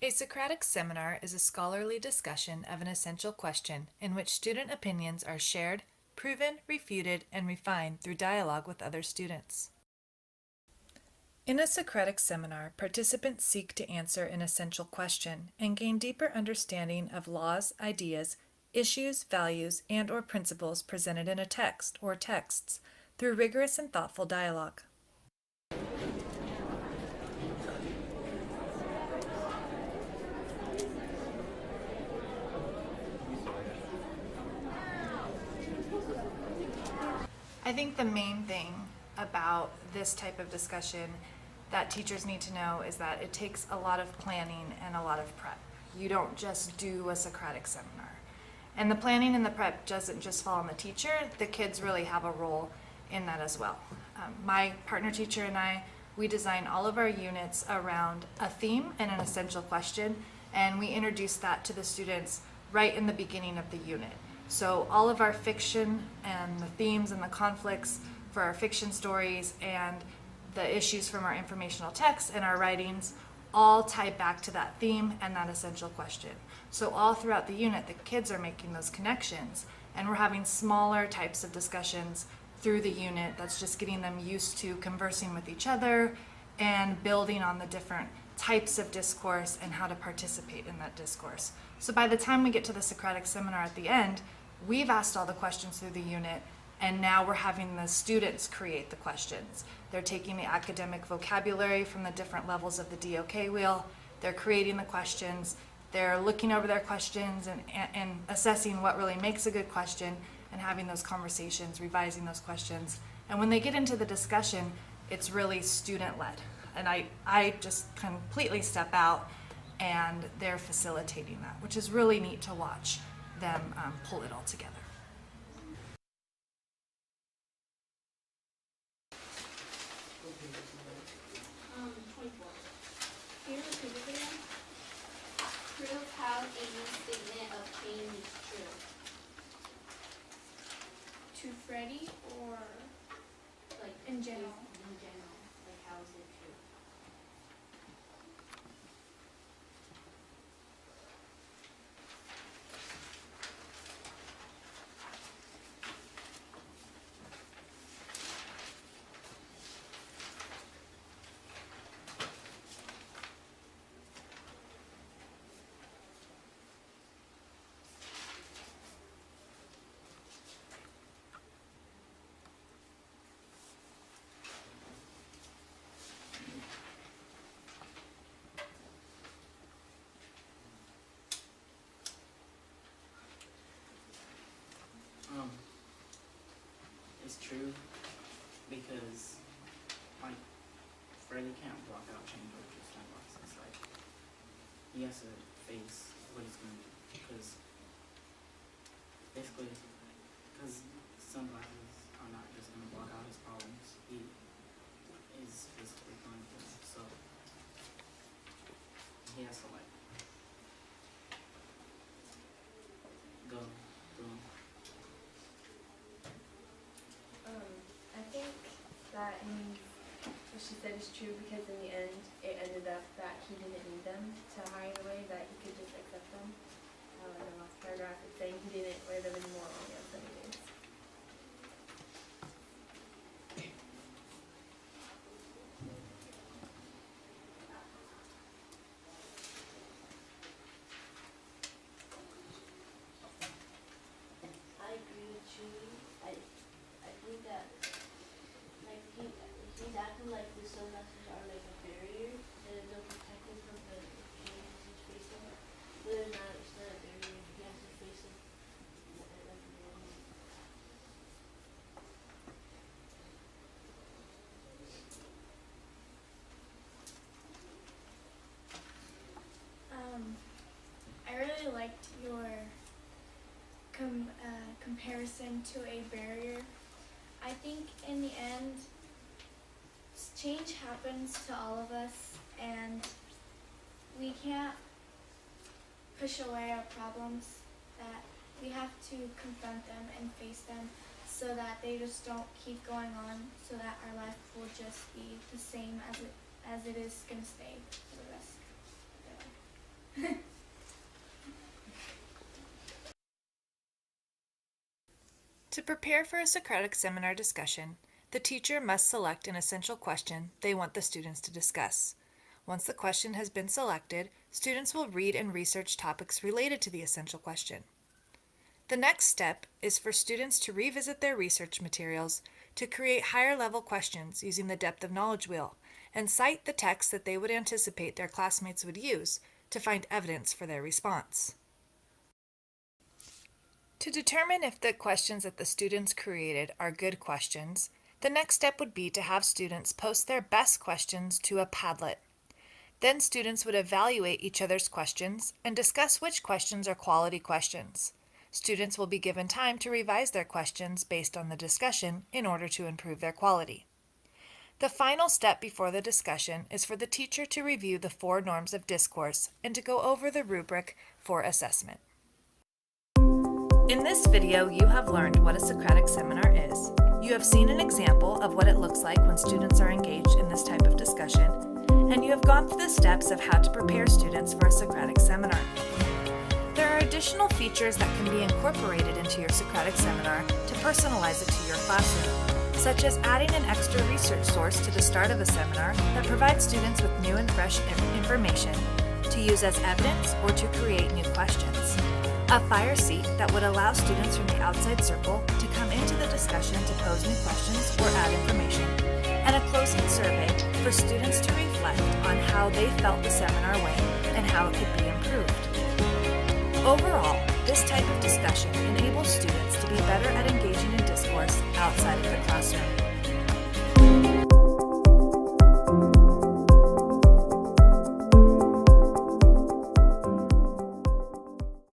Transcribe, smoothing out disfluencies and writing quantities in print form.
A Socratic seminar is a scholarly discussion of an essential question in which student opinions are shared, proven, refuted, and refined through dialogue with other students. In a Socratic seminar, participants seek to answer an essential question and gain deeper understanding of laws, ideas, issues, values, and/or principles presented in a text or texts through rigorous and thoughtful dialogue. I think the main thing about this type of discussion that teachers need to know is that it takes a lot of planning and a lot of prep. You don't just do a Socratic seminar. And the planning and the prep doesn't just fall on the teacher, the kids really have a role in that as well. My partner teacher and I, we design all of our units around a theme and an essential question, and we introduce that to the students right in the beginning of the unit. So all of our fiction and the themes and the conflicts for our fiction stories and the issues from our informational texts and our writings all tie back to that theme and that essential question. So all throughout the unit, the kids are making those connections, and we're having smaller types of discussions through the unit that's just getting them used to conversing with each other and building on the different types of discourse and how to participate in that discourse. So by the time we get to the Socratic seminar at the end, we've asked all the questions through the unit, and now we're having the students create the questions. They're taking the academic vocabulary from the different levels of the DOK wheel, they're creating the questions, they're looking over their questions and assessing what really makes a good question and having those conversations, revising those questions. And when they get into the discussion, it's really student-led. And I just completely step out and they're facilitating that, which is really neat to watch them pull it all together. Can you repeat it again? Prove how a new statement of pain is true. To Freddie or like in general? In general, like how is it true? It's true because like Freddie can't block out change orders and boxes. Like he has to face what he's going to do because basically because sunglasses are not just going to block out his problems. He is physically going to, so he has to like go through. I think that what she said is true because in the end, it ended up that he didn't need them to hide away, that he could just accept them. In the last paragraph, it's saying he didn't wear them anymore on the outside days. I agree with Julie. I think that like he's acting like the sunglasses are like a barrier and they'll protect him from the changes he's facing. But it's not a barrier. He has to face it like normal. I really liked your comparison to a barrier. I think in the end, change happens to all of us, and we can't push away our problems. That we have to confront them and face them so that they just don't keep going on, so that our life will just be the same as it is going to stay for the rest of their life. To prepare for a Socratic seminar discussion, the teacher must select an essential question they want the students to discuss. Once the question has been selected, students will read and research topics related to the essential question. The next step is for students to revisit their research materials to create higher-level questions using the depth of knowledge wheel and cite the text that they would anticipate their classmates would use to find evidence for their response. To determine if the questions that the students created are good questions, the next step would be to have students post their best questions to a Padlet. Then students would evaluate each other's questions and discuss which questions are quality questions. Students will be given time to revise their questions based on the discussion in order to improve their quality. The final step before the discussion is for the teacher to review the 4 norms of discourse and to go over the rubric for assessment. In this video, you have learned what a Socratic seminar is. You have seen an example of what it looks like when students are engaged in this type of discussion, and you have gone through the steps of how to prepare students for a Socratic seminar. There are additional features that can be incorporated into your Socratic seminar to personalize it to your classroom, such as adding an extra research source to the start of a seminar that provides students with new and fresh information to use as evidence or to create new questions. A fire seat that would allow students from the outside circle to come into the discussion to pose new questions or add information, and a closing survey for students to reflect on how they felt the seminar went and how it could be improved. Overall, this type of discussion enables students to be better at engaging in discourse outside of the classroom.